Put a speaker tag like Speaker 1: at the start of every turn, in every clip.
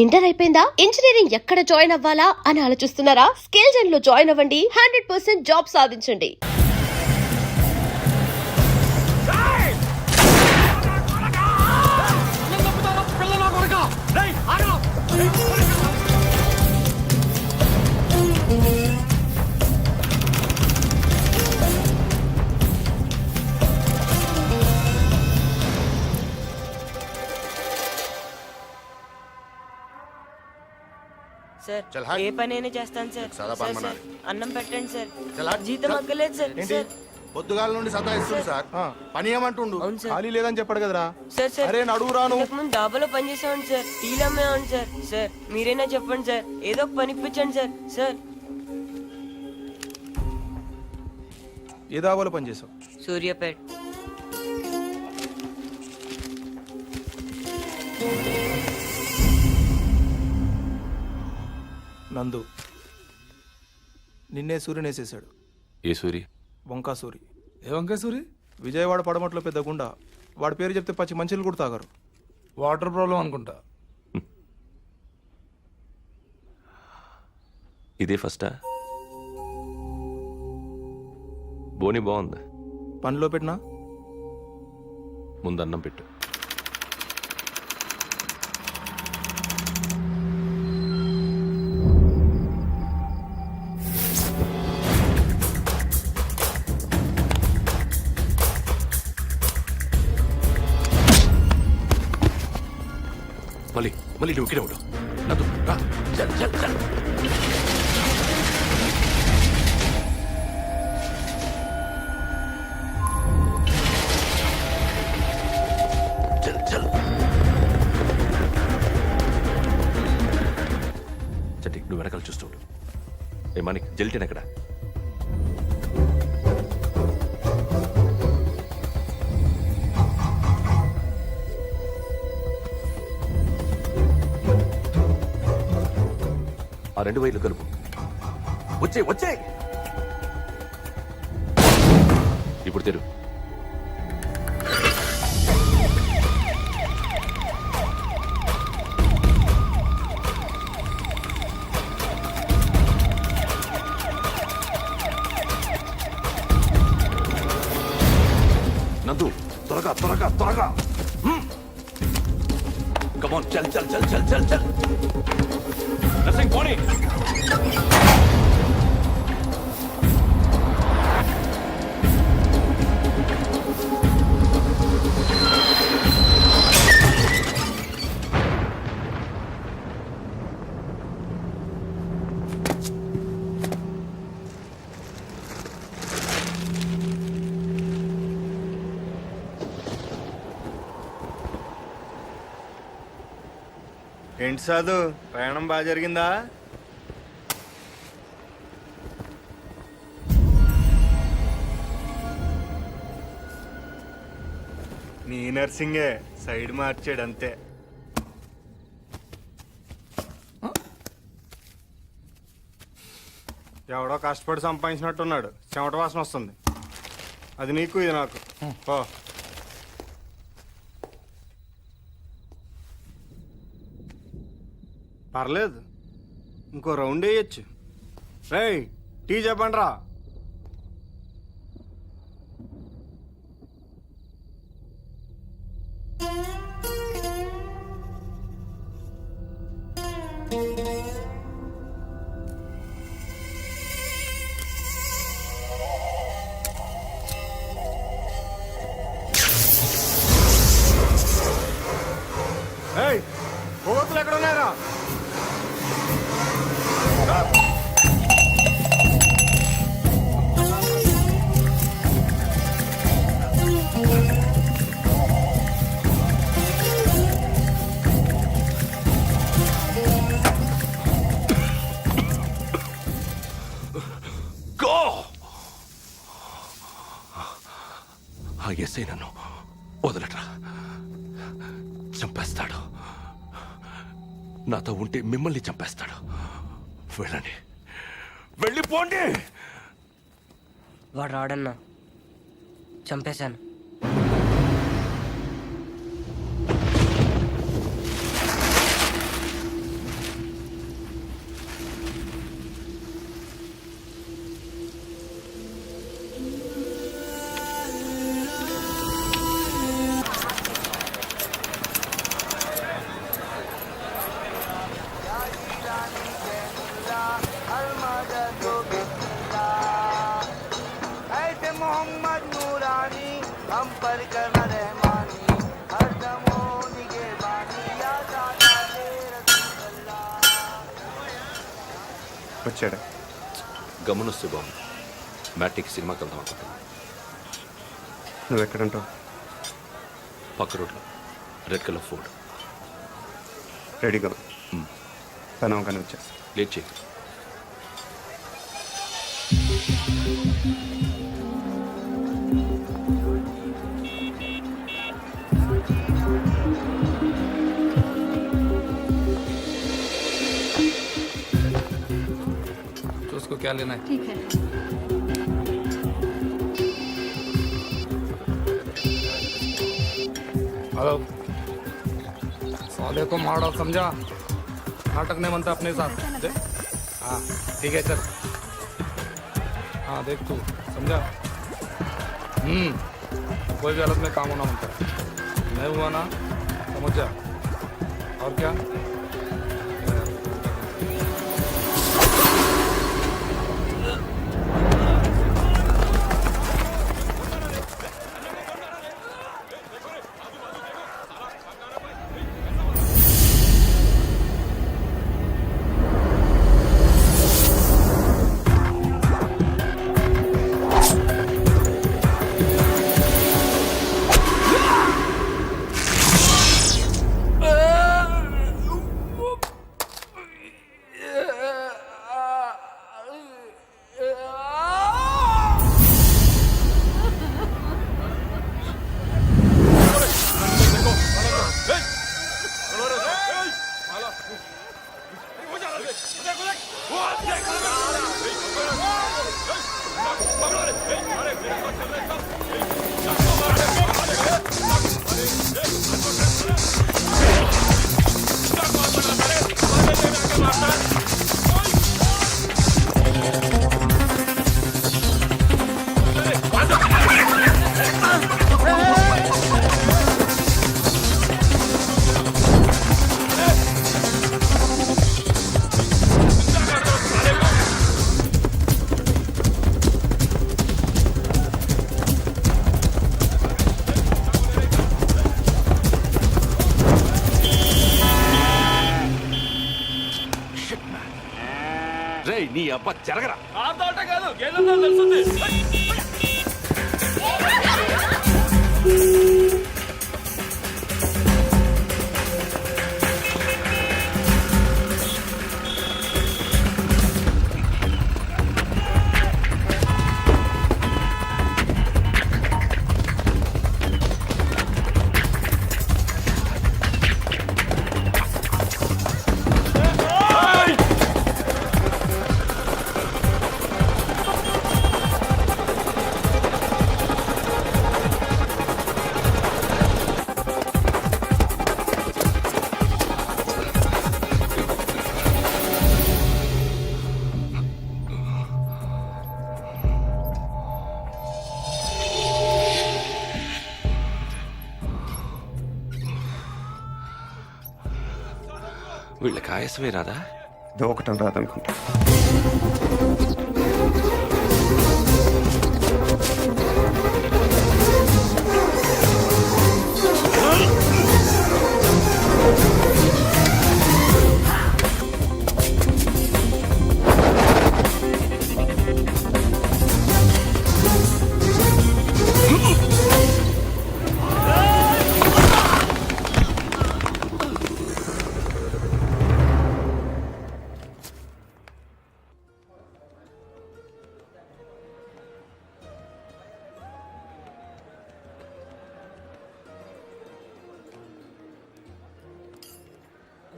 Speaker 1: Inter అయిపోయిందా? Engineering ఎక్కడ join అవ్వాలా అని ఆలోచిస్తున్నారా? స్కిల్ జెన్ లో జాయిన్ అవ్వండి. 100% జాబ్ సాధించండి.
Speaker 2: సార్
Speaker 3: చల్ హాయ్.
Speaker 2: ఏ పనైనా చేస్తాను సార్.
Speaker 3: సదా
Speaker 2: సార్,
Speaker 3: పని
Speaker 2: సార్, అన్నం పెట్టండి సార్.
Speaker 3: చల్ హాయ్.
Speaker 2: జీతం
Speaker 3: చల్.
Speaker 2: అక్కర్లేదు సార్. సార్
Speaker 3: పొద్దుగాల నుండి సతాయిస్తుంది సార్ పని ఏమంటుండు?
Speaker 2: అవును సార్.
Speaker 4: ఖాళీ లేదని చెప్పాడు కదరా.
Speaker 2: సార్ సార్
Speaker 4: అరే నడువు రాను.
Speaker 2: ఇంతకు ముందు డాబాలో పనిచేసామండి సార్. టీలు అమ్మేవాడి సార్. సార్ మీరైనా చెప్పండి సార్, ఏదో ఒక పని ఇప్పించండి సార్. సార్
Speaker 4: ఏ దాబాలో పనిచేసావు?
Speaker 2: సూర్యాపేట్.
Speaker 4: నందు నిన్నే సూర్యుని వేసేసాడు.
Speaker 5: ఏ సూరి?
Speaker 4: వంకా సూరి.
Speaker 6: ఏ వంకాయ సూరి?
Speaker 4: విజయవాడ పడమట్లో పెద్ద గుండా. వాడి పేరు చెప్తే పచ్చి మంచిలు కూడా తాగారు.
Speaker 6: వాటర్ ప్రాబ్లం అనుకుంటా.
Speaker 5: ఇదే ఫస్టా? బోని బాగుంది.
Speaker 4: పనిలో పెట్టినా
Speaker 5: ముందు అన్నం పెట్టు. మళ్ళీ మళ్ళీ నువ్వు ఇక్కడే ఉండు. నన్ను రా. చల్ చల్ చల్. చల్ చల్. చట్టి నువ్వు వెనకాల చూస్తూ ఉండు. ఏ మానిక్ జెల్టిన్ ఎక్కడ? ఆ 2 వైర్లు కలుపు. వచ్చే వచ్చే. ఇప్పుడు తెరు. నందు త్వరగా త్వరగా త్వరగా. కమాన్ చల్ చల్ చల్ చల్ చల్ చల్. నర్సింగ్ పోనీ.
Speaker 3: ఏంటి సాధు, ప్రయాణం బాగా జరిగిందా? నీ నర్సింగే సైడ్ మార్చాడు అంతే. ఎవడో కష్టపడి సంపాదించినట్టున్నాడు. చెమట వాసన వస్తుంది. అది నీకు ఇది నాకు. ఓ పర్లేదు, ఇంకో రౌండ్ వేయచ్చు. రేయ్ టీ చెప్పండి రా. ఏయ్ పోగొత్తులు ఎక్కడ ఉన్నారా?
Speaker 5: గో. ఆ ఎస్ఐ నన్ను వదలట్రా. చంపేస్తాడు. నాతో ఉంటే మిమ్మల్ని చంపేస్తాడు. వెళ్ళండి, వెళ్ళిపోండి.
Speaker 2: వాడు రాడన్నా, చంపేశాను.
Speaker 3: వచ్చాడా?
Speaker 5: గమనిస్తే బాగుంది. మ్యాట్నిక్ సినిమాకి వెళ్దాం అనుకుంటున్నాను.
Speaker 3: నువ్వు ఎక్కడుంటావు?
Speaker 5: పక్క రోడ్లో రెడ్ కలర్ ఫోర్డ్.
Speaker 3: రెడీగా పని అవగానే వచ్చేస్తా.
Speaker 5: లేట్ చేయి.
Speaker 6: చూసుకో क्या लेना है.
Speaker 7: ठीक है.
Speaker 6: हेलो. साले को मारो समझा. नाटक नहीं बनता अपने साथ. देख. हाँ ठीक है चल. हाँ देख तू समझा. कोई भी हालत में काम होना बनता है. नहीं हुआ ना समझ जा. और क्या.
Speaker 5: రేయ్ నీ అబ్బా జరగరా. వీళ్ళకి ఆయాసమే రాదా?
Speaker 3: దూకటం రాదనుకుంటా.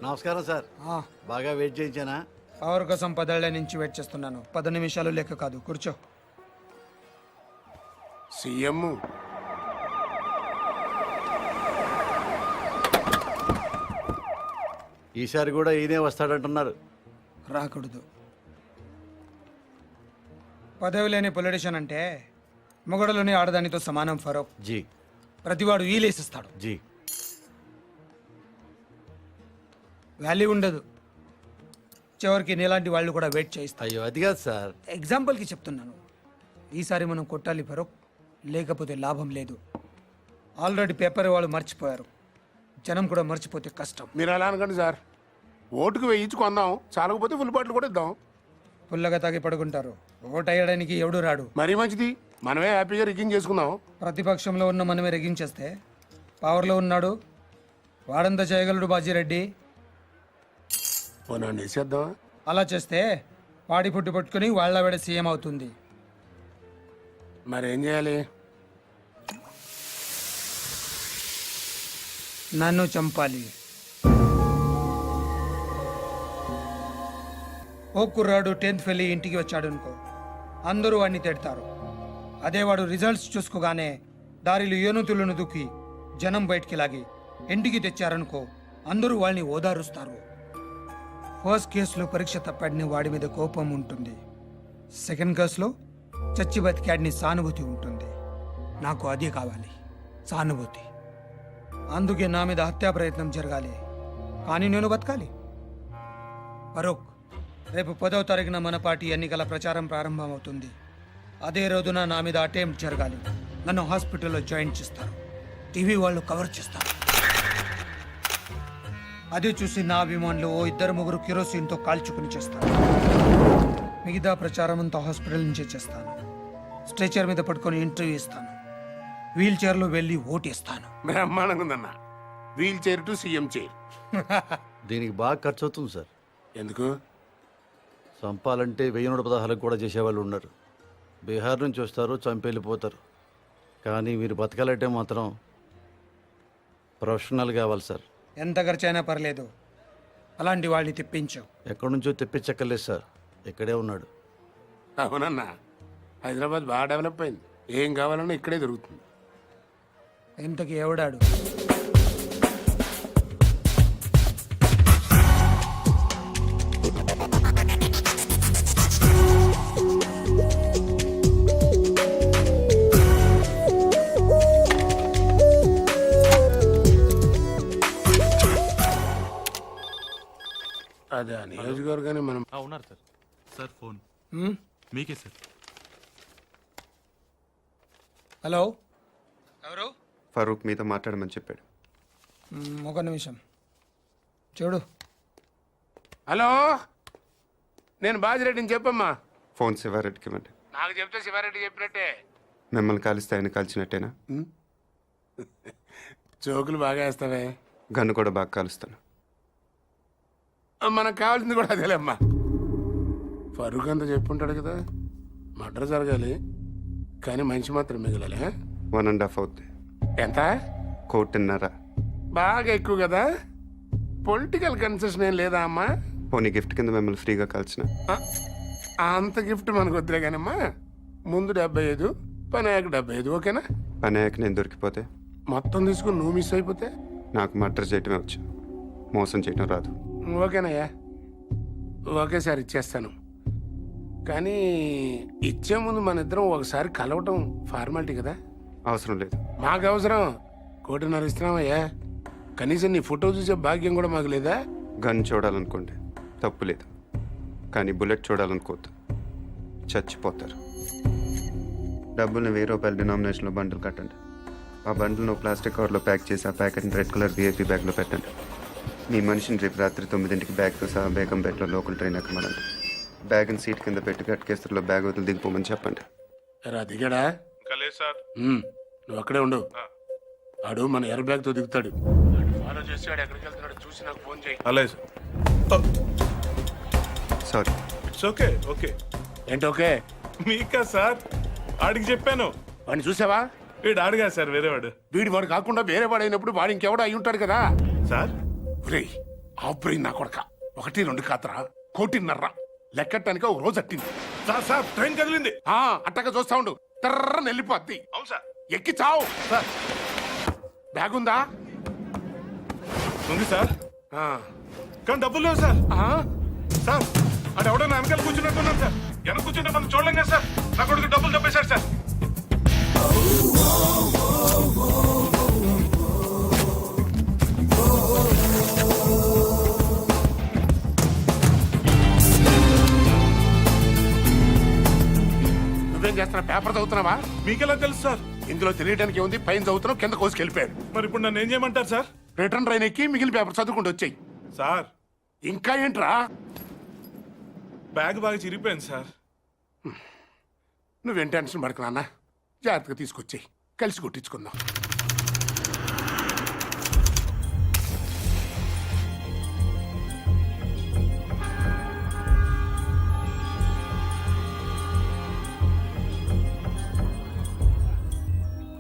Speaker 8: నమస్కారం సార్. బాగా వెయిట్ చేయించానా?
Speaker 9: పవర్ కోసం 10 ఏళ్ల నుంచి వెయిట్ చేస్తున్నాను. 10 నిమిషాలు లెక్క కాదు. కూర్చో.
Speaker 8: సీఎం ఈసారి కూడా ఈయనే వస్తాడంటున్నారు.
Speaker 9: రాకూడదు. పదవి లేని పొలిటీషియన్ అంటే మొగడలోని ఆడదానితో సమానం ఫరూక్.
Speaker 8: జీ
Speaker 9: ప్రతివాడు ఈలేసిస్తాడు.
Speaker 8: జీ
Speaker 9: వాల్యూ ఉండదు. చివరికి నీలాంటి వాళ్ళు కూడా వెయిట్ చేయిస్తారు.
Speaker 8: అయ్యో అది కాదు సార్.
Speaker 9: ఎగ్జాంపుల్కి చెప్తున్నాను. ఈసారి మనం కొట్టాలి ఫరూక్, లేకపోతే లాభం లేదు. ఆల్రెడీ పేపర్ వాళ్ళు మర్చిపోయారు. జనం కూడా మర్చిపోతే కష్టం.
Speaker 7: మీరు అలా అనకండి సార్. ఓటుకు వేయించి కొందాం, చాలకపోతే ఫుల్ బాటిల్ కూడా ఇద్దాం.
Speaker 9: పుల్లగా తాగి పడుకుంటారు. ఓటు వేయడానికి ఎవడు రాడు.
Speaker 7: మరీ మంచిది, మనమే హ్యాపీగా రిగ్గింగ్ చేసుకుందాం.
Speaker 9: ప్రతిపక్షంలో ఉన్న మనమే రెగించేస్తే పవర్లో ఉన్నాడు వాడంతా చేయగలడు బాజీరెడ్డి.
Speaker 7: పోనా వేసేద్దామా?
Speaker 9: అలా చేస్తే వాడి పుట్టు పట్టుకుని వాళ్ళ వేడ సీఎం అవుతుంది.
Speaker 7: మరేం చేయాలి?
Speaker 9: నన్ను చంపాలి. ఓ కుర్రాడు 10th ఫెయిల్ అయ్యి ఇంటికి వచ్చాడు అనుకో, అందరూ వాడిని తిడతారు. అదే వాడు రిజల్ట్స్ చూసుకోగానే దారిలో ఏనుతులను దుక్కి జనం బయటికి లాగి ఇంటికి తెచ్చారనుకో, అందరూ వాళ్ళని ఓదారుస్తారు. ఫస్ట్ కేసులో పరీక్ష తప్పాడిని వాడి మీద కోపం ఉంటుంది. సెకండ్ కేసులో చచ్చి బతికాడిని సానుభూతి ఉంటుంది. నాకు అదే కావాలి, సానుభూతి. అందుకే నా మీద హత్యా ప్రయత్నం జరగాలి, కానీ నేను బతకాలి. ఫరూక్, రేపు 10వ తారీఖున మన పార్టీ ఎన్నికల ప్రచారం ప్రారంభమవుతుంది. అదే రోజున నా మీద అటెంప్ట్ జరగాలి. నన్ను హాస్పిటల్లో జాయిన్ చేస్తారు, టీవీ వాళ్ళు కవర్ చేస్తారు. అదే చూసి నా అభిమానులు ఓ 2-3 కిరోసిన్తో కాల్చుకుని చేస్తారు. మిగతా ప్రచారం అంతా హాస్పిటల్ నుంచే చేస్తాను. స్ట్రెచర్ మీద పట్టుకొని ఇంటర్వ్యూ ఇస్తాను. వీల్ చైర్లో వెళ్ళి ఓటేస్తాను.
Speaker 7: బ్రహ్మాండంగా ఉందన్న. Wheel chair to CM chair.
Speaker 8: దీనికి బాగా ఖర్చు అవుతుంది సార్.
Speaker 7: ఎందుకు?
Speaker 8: చంపాలంటే 1016 కూడా చేసేవాళ్ళు ఉన్నారు. బీహార్ నుంచి వస్తారు, చంపి వెళ్ళిపోతారు. కానీ మీరు బతకాలంటే మాత్రం ప్రొఫెషనల్ కావాలి సార్.
Speaker 9: ఎంత ఖర్చైనా పర్లేదు, అలాంటి వాళ్ళని తెప్పించావు.
Speaker 8: ఎక్కడి నుంచో తెప్పించక్కర్లేదు సార్, ఇక్కడే ఉన్నాడు.
Speaker 7: అవునన్నా, హైదరాబాద్ బాగా డెవలప్ అయింది. ఏం కావాలన్నా ఇక్కడే దొరుకుతుంది.
Speaker 9: ఇంతకి ఎవడాడు?
Speaker 7: అదే నియోజకవర్గాన్ని మనం
Speaker 4: ఉన్నారు సార్. సార్ ఫోన్
Speaker 9: హ్మ్?
Speaker 4: మీకే సార్.
Speaker 9: హలో, ఎవరు?
Speaker 3: ఫరూక్ మీతో మాట్లాడమని చెప్పాడు.
Speaker 9: ఒక నిమిషం చూడు.
Speaker 7: హలో, నేను బాజిరెడ్డిని చెప్పమ్మా.
Speaker 3: ఫోన్ శివారెడ్డికి ఇవ్వండి.
Speaker 7: నాకు చెప్తే శివారెడ్డి చెప్పినట్టే.
Speaker 3: మిమ్మల్ని కాలిస్తే ఆయన కాల్చినట్టేనా?
Speaker 7: జోకులు బాగా వేస్తావే.
Speaker 3: గన్ను కూడా బాగా కాలుస్తాను.
Speaker 7: మనకు కావాల్సింది కూడా అదేలేమ్మా. ఫరూక్ అంతా చెప్పుంటాడు కదా, మర్డర్ జరగాలి కానీ మనిషి మాత్రం మిగలాలి.
Speaker 3: 1.5 అవుద్ది.
Speaker 7: ఎంత?
Speaker 3: 1.5.
Speaker 7: బాగా ఎక్కువ కదా. పొలిటికల్ కన్సెషన్ ఏం లేదా అమ్మా?
Speaker 3: పోనీ గిఫ్ట్ కింద మిమ్మల్ని ఫ్రీగా కాల్చిన.
Speaker 7: అంత గిఫ్ట్ మనకు వద్దులే కానమ్మా. ముందు 75, పని అయ్యాక 75, ఓకేనా?
Speaker 3: పని అయ్యాక నేను దొరికిపోతే
Speaker 7: మొత్తం తీసుకుని నువ్వు మిస్ అయిపోతే
Speaker 3: నాకు మర్డర్ చేయటమే వచ్చు, మోసం చేయటం రాదు.
Speaker 7: ఓకేనయ్యా, ఒకేసారి ఇచ్చేస్తాను. కానీ ఇచ్చే ముందు మన ఇద్దరం ఒకసారి కలవటం ఫార్మాలిటీ కదా.
Speaker 3: అవసరం లేదు.
Speaker 7: మాకు అవసరం. 1.5 ఇస్తున్నామయ్యా. కనీసం నీ ఫోటో చూసే భాగ్యం కూడా మాకు లేదా?
Speaker 3: గన్ చూడాలనుకోండి, తప్పు లేదు. కానీ బుల్లెట్ చూడాలనుకోవద్దు, చచ్చిపోతారు. డబ్బుల్ని 1000 రూపాయల డినామినేషన్లో బండిల్ కట్టండి. ఆ బండిల్ను ప్లాస్టిక్ కవర్లో ప్యాక్ చేసి ఆ ప్యాకెట్ని రెడ్ కలర్ VIP బ్యాగ్లో పెట్టండి. మీ మనిషిని రేపు రాత్రి 9ంటికి బ్యాగ్తో సహా బేగంపేటలో లోకల్ ట్రైన్ ఎక్కమనండి. బ్యాగ్ని సీట్ కింద పెట్టి గట్కేస్తులో బ్యాగ్ వదిలి దిగిపోమని చెప్పండి.
Speaker 7: రా దిగాడా?
Speaker 4: సార్
Speaker 7: నువ్వు అక్కడే ఉండు. ఆడు మన ఎయిర్ బ్యాగ్తో దిగుతాడు. ఫాలో చేసి వాడు ఎక్కడికి వెళ్తున్నాడు చూసి నాకు ఫోన్ చేయి.
Speaker 4: అలాగే sir.
Speaker 3: Sorry.
Speaker 4: It's okay. Okay
Speaker 7: ఏంటి ఓకే?
Speaker 4: మీకా సార్? ఆడికి చెప్పాను.
Speaker 7: వాడిని చూసావా?
Speaker 4: వీడు ఆడుగా సార్, వేరేవాడు.
Speaker 7: వీడు వాడు కాకుండా వేరే వాడు అయినప్పుడు వాడు ఇంకెవడో అయి ఉంటాడు కదా.
Speaker 4: సార్
Speaker 7: ఒరేయ్, ఆ బ్రెయిన్ నా కొడక 1-2 కాతరా 1.5 లెక్కటానికి ఒక రోజు అట్టింది.
Speaker 4: సార్ సార్ ట్రైన్ కదిలింది.
Speaker 7: అట్టగా చూస్తా ఉండు, తర్రని వెళ్ళిపోద్ది.
Speaker 4: అవును సార్.
Speaker 7: ఎక్కి చావు.
Speaker 4: సార్
Speaker 7: బ్యాగ్ ఉందా?
Speaker 4: ఉంది సార్,
Speaker 7: ఆ.
Speaker 4: కానీ డబ్బులు లేవు సార్.
Speaker 7: ఆ?
Speaker 4: సార్ అది ఎవడో నా వెనకాల కూర్చున్నట్టున్నాను సార్. వెనక కూర్చుంటే మనం చూడలేం కదా సార్. నా కొడుకు డబ్బులు తప్పేశారు సార్.
Speaker 7: నువ్వేం చేస్తున్నా? పేపర్ చదువుతున్నావా?
Speaker 4: మీకెలా తెలుసు సార్?
Speaker 7: ఇందులో తెలియడానికి ఏముంది, పైన చదువుతున్నావు, కింద కోసుకెళ్ళిపోయాడు.
Speaker 4: మరి ఇప్పుడు నన్ను ఏం చేయమంటారు సార్?
Speaker 7: రిటర్న్ ట్రైన్ ఎక్కి మిగిలిన పేపర్ చదువుకుంటూ వచ్చాయి.
Speaker 4: సార్
Speaker 7: ఇంకా ఏంట్రా?
Speaker 4: బ్యాగ్ బాగా చిరిగిపోయింది సార్.
Speaker 7: నువ్వేం టెన్షన్ పడకు నాన్న, జాగ్రత్తగా తీసుకొచ్చాయి, కలిసి కొట్టించుకుందాం.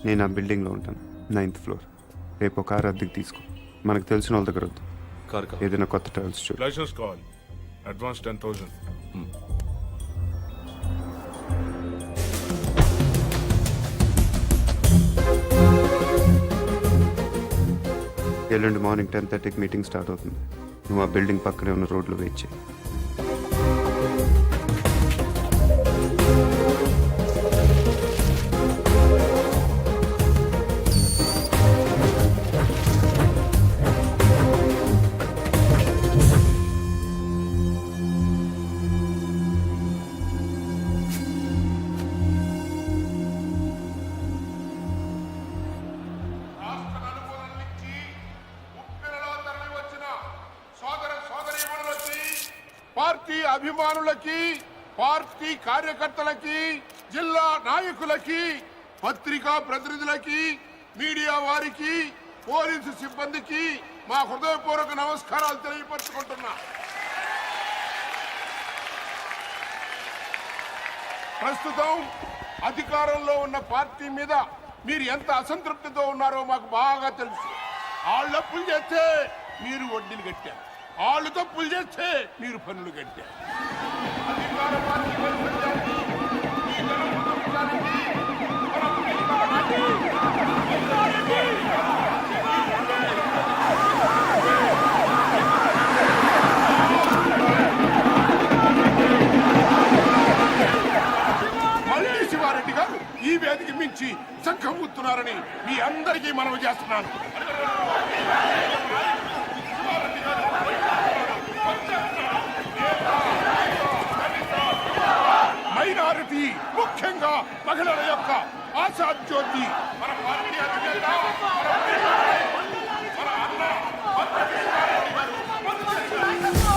Speaker 3: నేను ఆ బిల్డింగ్లో ఉంటాను, 9th ఫ్లోర్. రేపు ఒక కారు అద్దెకి తీసుకో. మనకు తెలిసిన వాళ్ళ దగ్గర వద్దు,
Speaker 5: కారు కావాలి.
Speaker 3: ఏదైనా కొత్త ట్రావెల్స్ చూడు.
Speaker 4: లైసెన్స్ కావాలి, అడ్వాన్స్ 10,000.
Speaker 3: ఎల్లుండి మార్నింగ్ 10:30కి మీటింగ్ స్టార్ట్ అవుతుంది. నువ్వు ఆ బిల్డింగ్ పక్కనే ఉన్న రోడ్లో వెయిట్ చేయి.
Speaker 7: రాష్ట్ర నలుమూలల నుంచి ఉప్పెనలో తరలి వచ్చిన సోదర సోదరీమణులకి, పార్టీ అభిమానులకి, పార్టీ కార్యకర్తలకి, జిల్లా నాయకులకి, పత్రికా ప్రతినిధులకి, మీడియా వారికి, పోలీసు సిబ్బందికి మా హృదయపూర్వక నమస్కారాలు తెలియపరుచుకుంటున్నా. ప్రస్తుతం అధికారంలో ఉన్న పార్టీ మీద మీరు ఎంత అసంతృప్తితో ఉన్నారో మాకు బాగా తెలుసు. వాళ్ళు అప్పులు చేస్తే మీరు వడ్డీలు కట్టారు, వాళ్ళు తప్పులు చేస్తే మీరు పన్నులు కట్టారు. అధికార పార్టీ వైఫల్యాన్ని, ఈ ధనవంతులకి, మళ్ళీ శివారెడ్డి గారు ఈ వేదిక మించి చక్కబుతున్నారని మీ అందరికీ మనవి చేస్తున్నాను. మైనారిటీ, ముఖ్యంగా మహిళల యొక్క ఆశాజ్యోతి మన పార్టీ అధినేత, మన అన్న మంత్రి శివారెడ్డి గారు.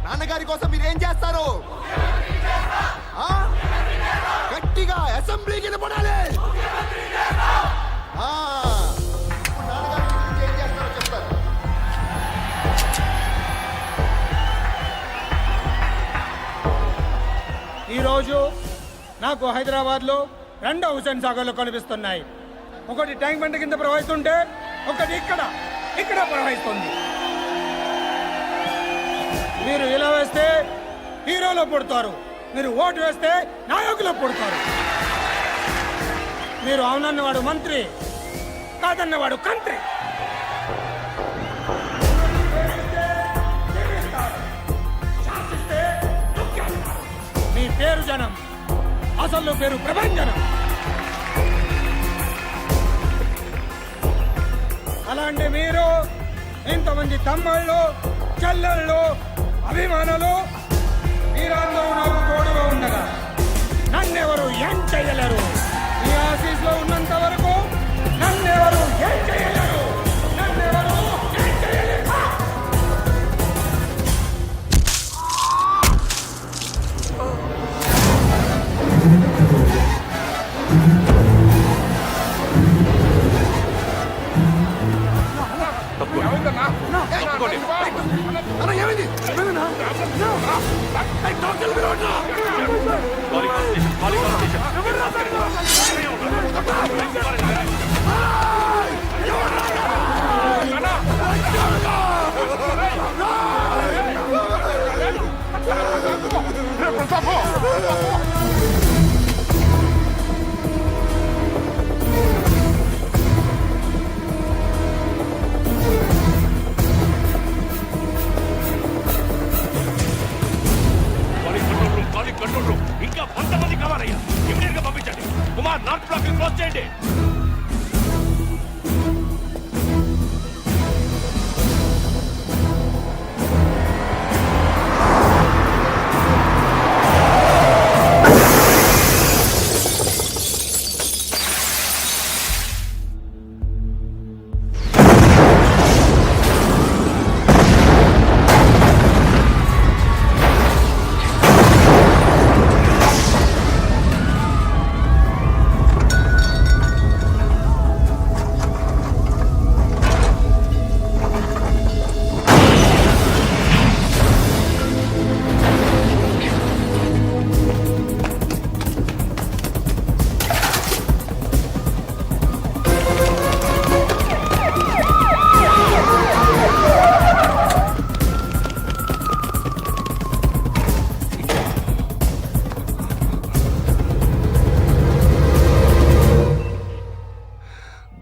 Speaker 10: నాన్నగారి కోసం మీరేం చేస్తారు? ఆ? గట్టిగా అసెంబ్లీకి నిలబడాలి. ఆ. ఇప్పుడు నాన్నగారి గురించి ఏం చేస్తారో చెప్తారు.
Speaker 9: ఈరోజు నాకు హైదరాబాద్లో 2 హుసేన్ సాగర్లు కనిపిస్తున్నాయి. ఒకటి ట్యాంక్ బండ్ కింద ప్రవహిస్తుంటే, ఒకటి ఇక్కడ ప్రవహిస్తుంది. మీరు ఇలా వేస్తే హీరోలో పుడతారు, మీరు ఓటు వేస్తే నాయకులో పుడతారు. మీరు అవునన్నవాడు మంత్రి, కాదన్నవాడు కంత్రి. మీ పేరు జనం, అసలు పేరు ప్రభంజనం. అలాంటి మీరు ఇంతమంది తమ్ముళ్ళు, చెల్లెళ్ళు, అభిమానులు మీరందరూ నాకు తోడుగా ఉండగా నన్నెవరు ఏం చేయలేరు. ఈ ఆఫీస్లో ఉన్నంత వరకు నన్నెవరు ఏం చేయలేరు. నన్నెవరు ఏం చేయలేరు.
Speaker 10: అన్న ఏమైంది?
Speaker 5: ఎంతమంది కావాలయ్యా? ఇమీడియట్ గా పంపించండి. కుమార్, నార్త్ బ్లాక్ క్లోజ్ చేయండి.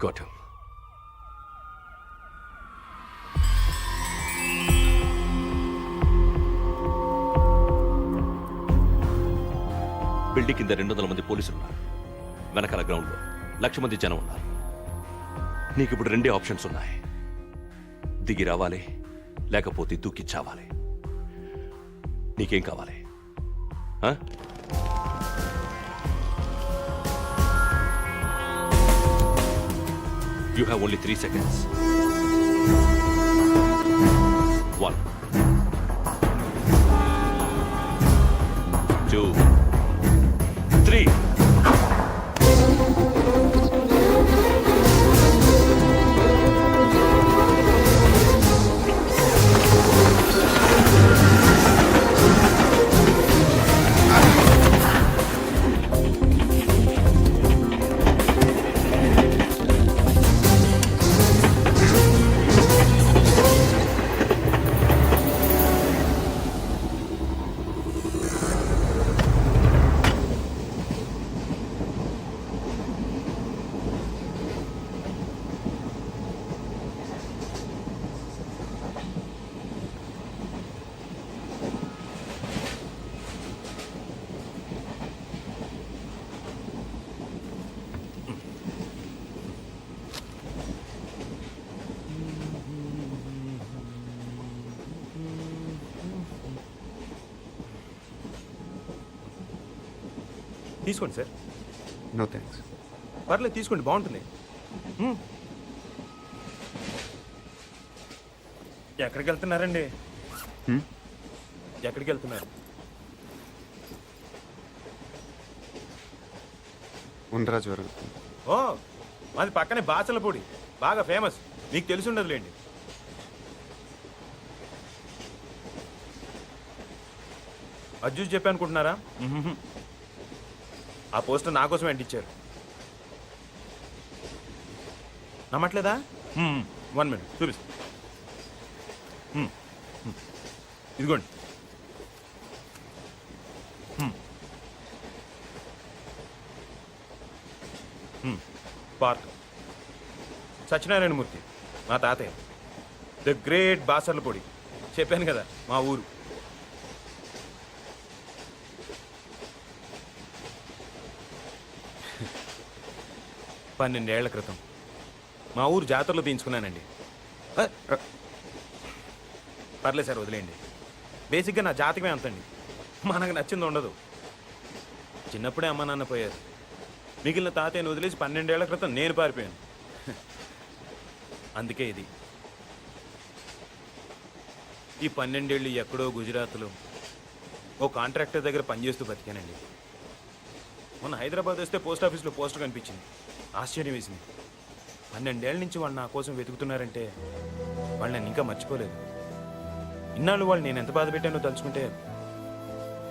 Speaker 5: Got him. బిల్డింగ్ కింద 200 మంది పోలీసులు ఉన్నారు. వెనకాల గ్రౌండ్లో 1,00,000 మంది జనం ఉన్నారు. నీకు ఇప్పుడు 2 ఆప్షన్స్ ఉన్నాయి. దిగి రావాలి, లేకపోతే దూకి చావాలి. నీకేం కావాలి? ఆ? You have only 3 seconds. 1, 2, 3.
Speaker 6: తీసుకోండి సార్.
Speaker 3: No thanks.
Speaker 6: పర్లేదు, తీసుకోండి, బాగుంటుంది. ఎక్కడికి వెళ్తున్నారండి? ఎక్కడికి వెళ్తున్నారు?
Speaker 3: ఉండరా జరుగుతుంది.
Speaker 6: ఓ, మాది పక్కనే బాచలపూడి, బాగా ఫేమస్. మీకు తెలిసి ఉండదులేండి. అజ్జూస్ చెప్పి అనుకుంటున్నారా? ఆ పోస్టర్ నా కోసం అంటించారు. నమ్మట్లేదా? 1 మినిట్ చూపిస్తా. ఇదిగోండి. పార్క్ సత్యనారాయణమూర్తి మా తాతయ్య, ద గ్రేట్ బాసర్లపూడి. చెప్పాను కదా మా ఊరు. పన్నెండేళ్ల క్రితం మా ఊరు జాతరలో తీయించుకున్నానండి. పర్లేదు సార్, వదిలేయండి. బేసిక్గా నా జాతకమే అంతండి. మనకు నచ్చింది ఉండదు. చిన్నప్పుడే అమ్మ నాన్న పోయారు. మిగిలిన తాతయ్యను వదిలేసి 12 ఏళ్ల క్రితం నేను పారిపోయాను. అందుకే ఇది. ఈ 12 ఏళ్ళు ఎక్కడో గుజరాత్లో ఓ కాంట్రాక్టర్ దగ్గర పనిచేస్తూ బతికానండి. మొన్న హైదరాబాద్ వస్తే పోస్ట్ ఆఫీస్లో పోస్టర్ కనిపించింది. ఆశ్చర్యం వేసింది. 12 ఏళ్ళ నుంచి వాళ్ళు నా కోసం వెతుకుతున్నారంటే వాళ్ళు నన్ను ఇంకా మర్చిపోలేదు. ఇన్నాళ్ళు వాళ్ళు నేను ఎంత బాధ పెట్టానో తలుచుకుంటే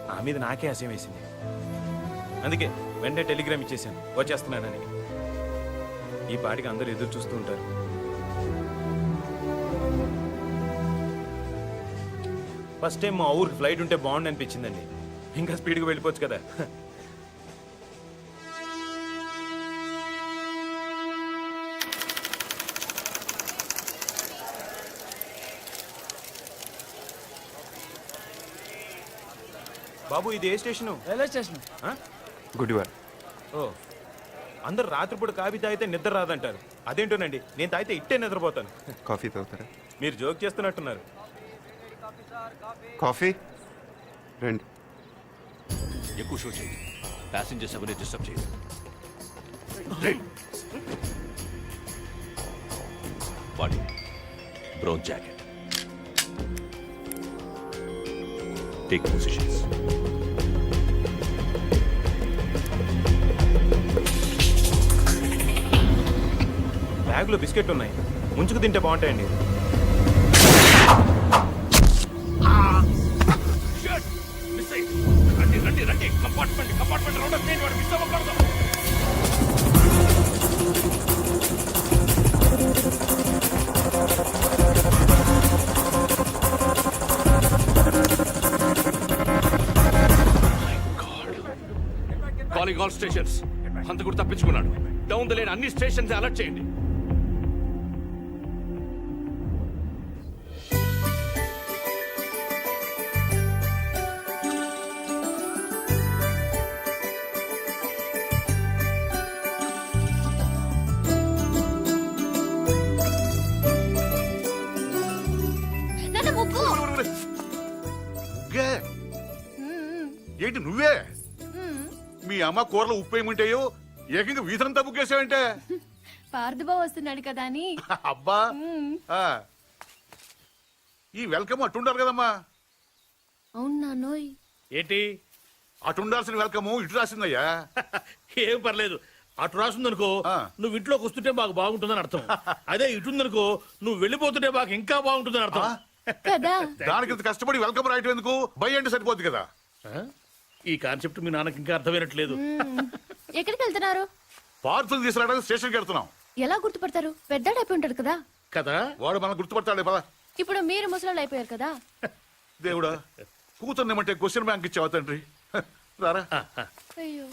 Speaker 6: నా మీద నాకే అసహ్యం వేసింది. అందుకే వెంటనే టెలిగ్రామ్ ఇచ్చేసాను, వచ్చేస్తున్నానని. ఈ పాటికి అందరూ ఎదురు చూస్తూ ఉంటారు. ఫస్ట్ టైం మా ఊరికి ఫ్లైట్ ఉంటే బాగుండు అనిపించిందండి. ఇంకా స్పీడ్గా వెళ్ళిపోవచ్చు కదా. బాబు ఇది ఏ స్టేషను?
Speaker 9: Railway station.
Speaker 6: ఆ?
Speaker 3: గుడివాడ.
Speaker 6: ఓ, అందరు రాత్రిపూట కాఫీ తాగితే నిద్ర రాదంటారు. అదేంటోనండి, నేను తాగితే ఇట్టే నిద్రపోతాను.
Speaker 3: కాఫీ తాగుతారా?
Speaker 6: మీరు జోక్ చేస్తున్నట్టున్నారు.
Speaker 3: కాఫీ రండి.
Speaker 5: ఎక్కువ షో చేయి, ప్యాసింజర్స్ ఎవరిని డిస్టర్బ్ చేయి. వాడి బ్రౌన్ జాకెట్, టేక్ పొజిషన్స్.
Speaker 6: బ్యాగ్లో బిస్కెట్లు ఉన్నాయి, ముంచుకు తింటే బాగుంటాయండి.
Speaker 5: Calling all stations. హంతకుడు తప్పించుకున్నాడు. డౌన్ ద లైన్ అన్ని స్టేషన్స్ అలర్ట్ చేయండి.
Speaker 4: ముగ్గే ఏంటి నువ్వే? మీ అమ్మ కూరలో ఉప్పు ఏముంటాయో ఏకంగా వీధంతా బుక్కేసావంటే.
Speaker 11: పార్థబాబు వస్తున్నాడు కదా అని.
Speaker 4: అబ్బా ఆ. ఈ వెల్కమ్ అట్టుండాలి కదమ్మా.
Speaker 11: అవును నాన్నోయ్.
Speaker 12: ఏంటి
Speaker 4: అటు ఉండాల్సిన వెల్కమ్ ఇటు రాసిందయ్యా.
Speaker 12: ఏం పర్లేదు, అటు రాసిందనుకో నువ్వు ఇంట్లోకి వస్తుంటే మాకు బాగుంటుందని అర్థం. అదే ఇటుందనుకో నువ్వు వెళ్ళిపోతుంటే మాకు ఇంకా బాగుంటుందని అర్థం
Speaker 11: కదా.
Speaker 4: దానికి ఇంత కష్టపడి వెల్కమ్ రాయటం ఎందుకు? బై అంటే సరిపోద్ది కదా.
Speaker 12: ఈ కాన్సెప్ట్ మీ నాన్నకి ఇంకా అర్థమైనట్లేదు.
Speaker 11: ఎక్కడికి వెళ్తున్నారు?
Speaker 4: పార్సల్ తీసుకురావడానికి స్టేషన్కి వెళ్తున్నాం.
Speaker 11: ఎలా గుర్తుపడతారు? పెద్దాడు ఉంటాడు కదా.
Speaker 12: కదా,
Speaker 4: వాడు మనం గుర్తుపడతాడే పద.
Speaker 11: ఇప్పుడు మీరు ముసలాళ్ళు అయిపోయారు కదా.
Speaker 4: దేవుడా, కూతుర్నేమంటే క్వశ్చన్ బ్యాంక్ ఇచ్చావా తండ్రి? రారా.
Speaker 11: అయ్యో.